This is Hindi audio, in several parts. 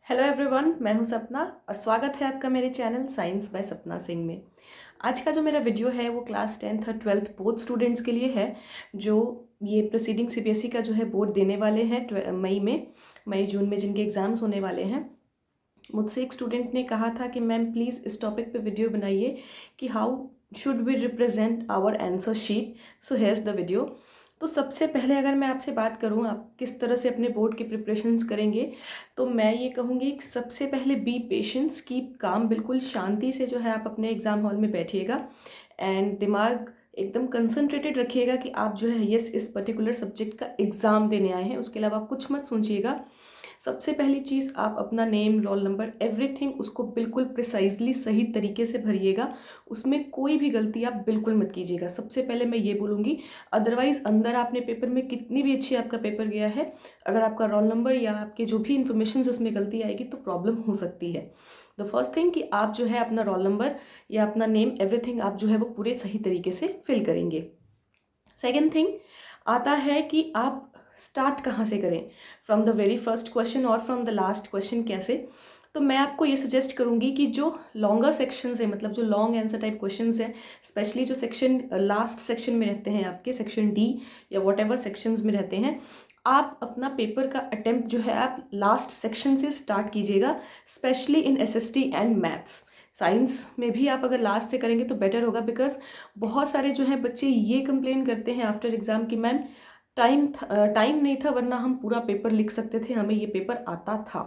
हेलो एवरीवन, मैं हूं सपना और स्वागत है आपका मेरे चैनल साइंस बाय सपना सिंह में। आज का जो मेरा वीडियो है वो क्लास 10th और 12th बोथ स्टूडेंट्स के लिए है, जो ये प्रोसीडिंग सीबीएसई का जो है बोर्ड देने वाले हैं मई जून में जिनके एग्ज़ाम्स होने वाले हैं। मुझसे एक स्टूडेंट ने कहा था कि मैम प्लीज़ इस टॉपिक पे वीडियो बनाइए कि how should we represent our answer sheet. So here's the video. तो सबसे पहले अगर मैं आपसे बात करूं आप किस तरह से अपने बोर्ड की प्रिपरेशंस करेंगे, तो मैं ये कहूँगी कि सबसे पहले बी पेशेंस, कीप काम, बिल्कुल शांति से जो है आप अपने एग्ज़ाम हॉल में बैठिएगा एंड दिमाग एकदम कंसंट्रेटेड रखिएगा कि आप जो है इस पर्टिकुलर सब्जेक्ट का एग्ज़ाम देने आए हैं। उसके अलावा कुछ मत सोचिएगा। सबसे पहली चीज़, आप अपना नेम, रोल नंबर, एवरीथिंग उसको बिल्कुल प्रिसाइजली सही तरीके से भरिएगा। उसमें कोई भी गलती आप बिल्कुल मत कीजिएगा। सबसे पहले मैं ये बोलूँगी। अदरवाइज़ अंदर आपने पेपर में कितनी भी अच्छी आपका पेपर गया है, अगर आपका रोल नंबर या आपके जो भी इन्फॉर्मेशन उसमें गलती आएगी तो प्रॉब्लम हो सकती है। द फर्स्ट थिंग कि आप जो है अपना रोल नंबर या अपना नेम, एवरीथिंग आप जो है वो पूरे सही तरीके से फिल करेंगे। सेकेंड थिंग आता है कि आप स्टार्ट कहाँ से करें, from the very first question और फ्रॉम द लास्ट क्वेश्चन कैसे। तो मैं आपको ये सजेस्ट करूँगी कि जो लॉन्गर सेक्शंस हैं, मतलब जो लॉन्ग आंसर टाइप क्वेश्चंस हैं, स्पेशली जो सेक्शन लास्ट सेक्शन में रहते हैं, आपके सेक्शन डी या वॉट एवर सेक्शंस में रहते हैं, आप अपना पेपर का अटेम्प्ट जो है आप लास्ट सेक्शन से स्टार्ट कीजिएगा, specially in SST and maths. Science में भी आप अगर लास्ट से करेंगे तो बेटर होगा, बिकॉज बहुत सारे जो है बच्चे ये कंप्लेन करते हैं आफ्टर एग्ज़ाम कि मैम टाइम नहीं था, वरना हम पूरा पेपर लिख सकते थे, हमें ये पेपर आता था।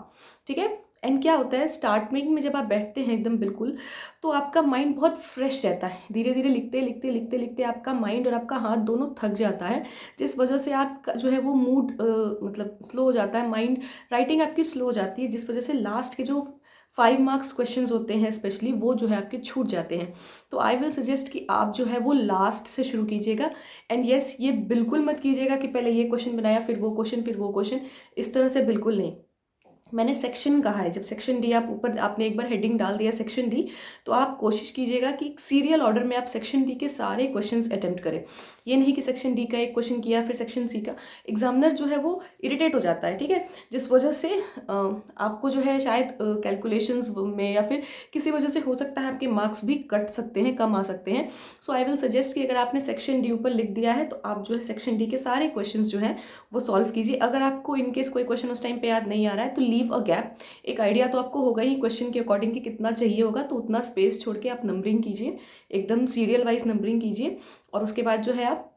ठीक है। एंड क्या होता है, स्टार्टिंग में जब आप बैठते हैं एकदम बिल्कुल, तो आपका माइंड बहुत फ्रेश रहता है। धीरे धीरे लिखते लिखते लिखते लिखते आपका माइंड और आपका हाथ दोनों थक जाता है, जिस वजह से आपका जो है वो मूड मतलब स्लो हो जाता है, माइंड राइटिंग आपकी स्लो हो जाती है, जिस वजह से लास्ट के जो 5 मार्क्स क्वेश्चंस होते हैं स्पेशली, वो जो है आपके छूट जाते हैं। तो आई विल सजेस्ट कि आप जो है वो लास्ट से शुरू कीजिएगा। एंड येस, ये बिल्कुल मत कीजिएगा कि पहले ये क्वेश्चन बनाया फिर वो क्वेश्चन फिर वो क्वेश्चन, इस तरह से बिल्कुल नहीं। मैंने सेक्शन कहा है, जब सेक्शन डी आप ऊपर आपने एक बार हेडिंग डाल दिया सेक्शन डी, तो आप कोशिश कीजिएगा कि सीरियल ऑर्डर में आप सेक्शन डी के सारे क्वेश्चंस अटेम्प्ट करें। ये नहीं कि सेक्शन डी का एक क्वेश्चन किया फिर सेक्शन सी का। एग्जामिनर जो है वो इरिटेट हो जाता है, ठीक है, जिस वजह से आपको जो है शायद कैलकुलेशंस में या फिर किसी वजह से हो सकता है आपके मार्क्स भी कट सकते हैं, कम आ सकते हैं। सो आई विल सजेस्ट कि अगर आपने सेक्शन डी ऊपर लिख दिया है तो आप जो है सेक्शन डी के सारे क्वेश्चन जो है वो सॉल्व कीजिए। अगर आपको इनकेस कोई क्वेश्चन उस टाइम पे याद नहीं आ रहा है तो लीव अ गैप। एक आइडिया तो आपको होगा ही क्वेश्चन के अकॉर्डिंग कि कितना चाहिए होगा, तो उतना स्पेस छोड़ के आप नंबरिंग कीजिए, एकदम सीरियल वाइज नंबरिंग कीजिए, और उसके बाद जो है आप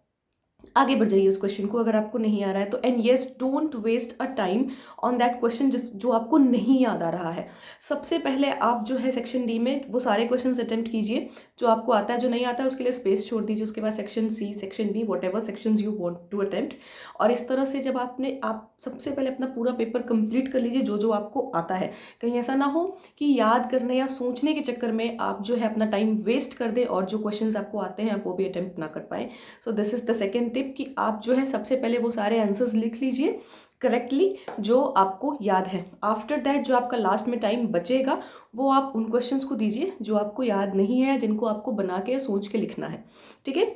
आगे बढ़ जाइए उस क्वेश्चन को अगर आपको नहीं आ रहा है तो। And yes, don't waste a time on that question जो आपको नहीं याद आ रहा है। सबसे पहले आप जो है सेक्शन डी में वो सारे क्वेश्चंस अटेम्प्ट कीजिए जो आपको आता है, जो नहीं आता है उसके लिए स्पेस छोड़ दीजिए। उसके बाद section C, section B, whatever section you want to attempt. और इस तरह से जब आप सबसे पहले अपना पूरा पेपर कंप्लीट कर लीजिए जो जो आपको आता है। कहीं ऐसा ना हो कि याद करने या सोचने के चक्कर में आप जो है अपना टाइम वेस्ट कर दें और जो क्वेश्चंस आपको आते हैं आप वो भी अटेम्प्ट ना कर पाएँ। So this is the second tip कि आप जो है सबसे पहले वो सारे आंसर्स लिख लीजिए करेक्टली जो आपको याद है। आफ्टर दैट जो आपका लास्ट में टाइम बचेगा वो आप उन क्वेश्चंस को दीजिए जो आपको याद नहीं है, जिनको आपको बना के सोच के लिखना है। ठीक है।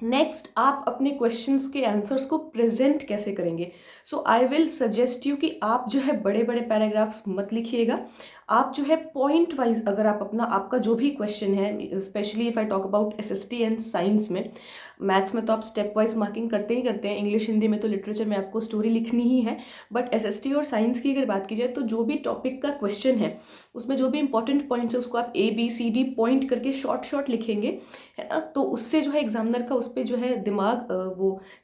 नेक्स्ट, आप अपने क्वेश्चंस के आंसर्स को प्रेजेंट कैसे करेंगे। सो आई विल सजेस्ट यू कि आप जो है बड़े बड़े पैराग्राफ्स मत लिखिएगा। आप जो है पॉइंट वाइज, अगर आप अपना आपका जो भी क्वेश्चन है, specially if I talk about SST and science में, मैथ्स में तो आप स्टेप वाइज मार्किंग करते ही करते हैं, इंग्लिश हिंदी में तो लिटरेचर में आपको स्टोरी लिखनी ही है, बट एसएसटी और साइंस की अगर बात की जाए तो जो भी टॉपिक का क्वेश्चन है उसमें जो भी इंपॉर्टेंट पॉइंट्स है उसको आप ABCD पॉइंट करके शॉर्ट शॉर्ट लिखेंगे, है ना। तो उससे जो है एग्जामिनर का उस पर जो है दिमाग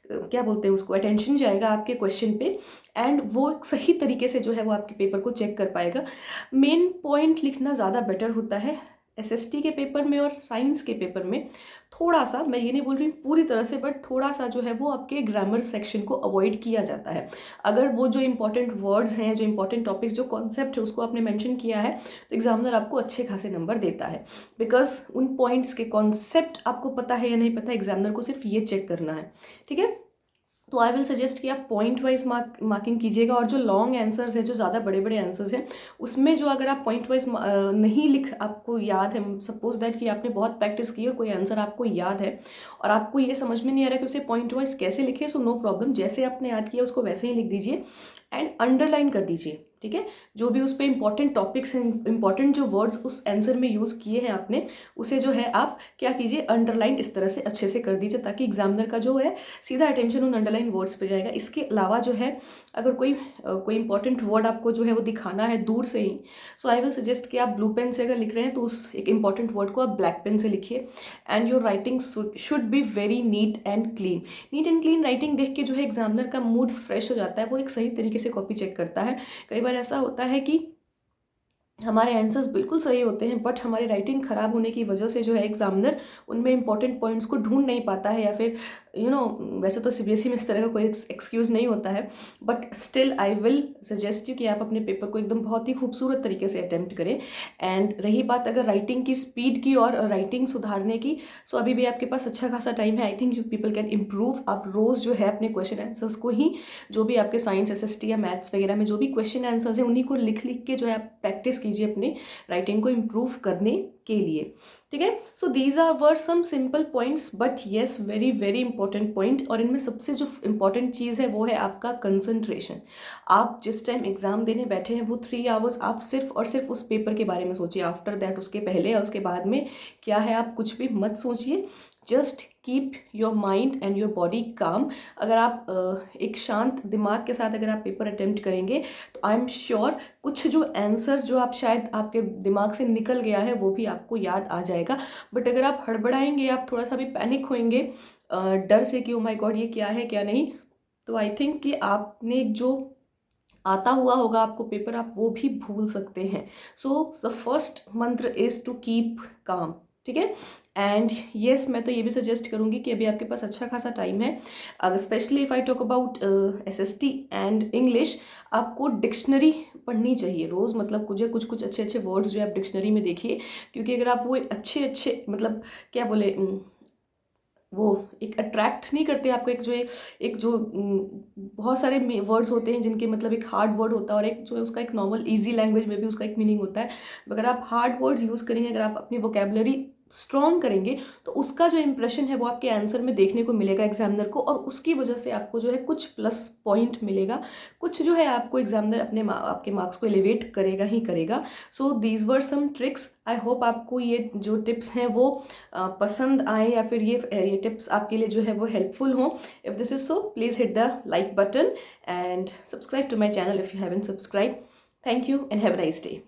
क्या बोलते हैं उसको, अटेंशन जाएगा आपके क्वेश्चन पे, एंड वो सही तरीके से जो है वो आपके पेपर को चेक कर पाएगा। मेन पॉइंट लिखना ज़्यादा बेटर होता है एसएसटी के पेपर में और साइंस के पेपर में। थोड़ा सा, मैं ये नहीं बोल रही पूरी तरह से, बट थोड़ा सा जो है वो आपके ग्रामर सेक्शन को अवॉइड किया जाता है। अगर वो जो इंपॉर्टेंट वर्ड्स हैं, जो इंपॉर्टेंट टॉपिक्स, जो कॉन्सेप्ट है उसको आपने मेंशन किया है तो एग्जामिनर आपको अच्छे खासे नंबर देता है, बिकॉज उन पॉइंट्स के कॉन्सेप्ट आपको पता है या नहीं पता, एग्जामिनर को सिर्फ ये चेक करना है। ठीक है। तो आई विल सजेस्ट कि आप पॉइंट वाइज मार्किंग कीजिएगा, और जो लॉन्ग आंसर्स हैं, जो ज़्यादा बड़े बड़े आंसर्स हैं, उसमें जो अगर आप पॉइंट वाइज नहीं लिख, आपको याद है, सपोज दैट कि आपने बहुत प्रैक्टिस की और कोई आंसर आपको याद है और आपको ये समझ में नहीं आ रहा कि उसे पॉइंट वाइज कैसे लिखे, सो नो प्रॉब्लम, जैसे आपने याद किया उसको वैसे ही लिख दीजिए। एंड अंडरलाइन कर दीजिए, ठीक है। जो भी उस पर इंपॉर्टेंट टॉपिक्स हैं, इंपॉर्टेंट जो वर्ड्स उस आंसर में यूज़ किए हैं आपने, उसे जो है आप क्या कीजिए, अंडरलाइन इस तरह से अच्छे से कर दीजिए, ताकि एग्जामिनर का जो है सीधा अटेंशन उन अंडरलाइन वर्ड्स पे जाएगा। इसके अलावा जो है अगर कोई इंपॉर्टेंट वर्ड आपको जो है वो दिखाना है दूर से ही, सो आई विल सजेस्ट कि आप ब्लू पेन से अगर लिख रहे हैं तो उस एक इंपॉर्टेंट वर्ड को आप ब्लैक पेन से लिखिए। And your writing should be very neat and clean. Neat and clean writing देख के जो है एग्जामिनर का मूड फ्रेश हो जाता है, वो एक सही तरीके से कॉपी चेक करता है। कई बार ऐसा होता है कि हमारे आंसर्स बिल्कुल सही होते हैं, बट हमारी राइटिंग ख़राब होने की वजह से जो है एग्जामिनर उनमें इंपॉर्टेंट पॉइंट्स को ढूंढ नहीं पाता है, या फिर वैसे तो सीबीएसई में इस तरह का कोई एक्सक्यूज़ नहीं होता है, but still I will suggest you कि आप अपने पेपर को एकदम बहुत ही खूबसूरत तरीके से अटेम्प्ट करें। एंड रही बात अगर राइटिंग की स्पीड की और राइटिंग सुधारने की, सो अभी भी आपके पास अच्छा खासा टाइम है। I think you people can improve. आप रोज़ जो है अपने क्वेश्चन आंसर्स को ही, जो भी आपके साइंस एसएसटी या मैथ्स वगैरह में जो भी क्वेश्चन आंसर्स हैं, उन्हीं को लिख लिख के जो है आप प्रैक्टिस कीजिए अपनी राइटिंग को इम्प्रूव करने के लिए, ठीक है। So these are were some simple points, but yes very very important point. और इनमें सबसे जो इंपॉर्टेंट चीज़ है वो है आपका कंसंट्रेशन। आप जिस टाइम एग्जाम देने बैठे हैं वो 3 आवर्स आप सिर्फ और सिर्फ उस पेपर के बारे में सोचिए। आफ्टर दैट, उसके पहले या उसके बाद में क्या है आप कुछ भी मत सोचिए। Just keep your mind and your body काम। अगर आप एक शांत दिमाग के साथ अगर आप पेपर अटेम्प्ट करेंगे तो आई एम श्योर कुछ जो आंसर्स जो आप शायद आपके दिमाग से निकल गया है वो भी आपको याद आ जाएगा। बट अगर आप हड़बड़ाएंगे, आप थोड़ा सा भी पैनिक होएंगे डर से कि ओ माय गॉड ये क्या है क्या नहीं, तो आई थिंक कि आपने जो आता हुआ होगा आपको पेपर, आप वो भी भूल सकते हैं। सो द फर्स्ट मंत्र इज़ टू कीप काम, ठीक है। एंड येस, मैं तो ये भी सजेस्ट करूँगी कि अभी आपके पास अच्छा खासा टाइम है। Specially if I talk about SST and English, आपको डिक्शनरी पढ़नी चाहिए रोज़। मतलब कुछ कुछ अच्छे अच्छे वर्ड्स जो है आप डिक्शनरी में देखिए, क्योंकि अगर आप वो अच्छे अच्छे मतलब क्या बोले वो एक अट्रैक्ट नहीं करते आपको, बहुत सारे वर्ड्स होते हैं जिनके मतलब एक हार्ड वर्ड होता है और एक जो है उसका एक नॉर्मल इजी लैंग्वेज में भी उसका एक मीनिंग होता है। अगर आप हार्ड वर्ड्स यूज़ करेंगे, अगर आप अपनी वोकेबलरी स्ट्रॉन्ग करेंगे, तो उसका जो इंप्रेशन है वो आपके आंसर में देखने को मिलेगा एग्जामिनर को, और उसकी वजह से आपको जो है कुछ प्लस पॉइंट मिलेगा, कुछ जो है आपको एग्जामिनर आपके मार्क्स को एलिवेट करेगा ही करेगा। So these were some tricks. I hope आपको ये जो टिप्स हैं वो पसंद आए, या फिर ये टिप्स आपके लिए जो है वो हेल्पफुल हों। If this is so, please hit the like button and subscribe to my channel if you haven't subscribe. Thank you and have a nice day.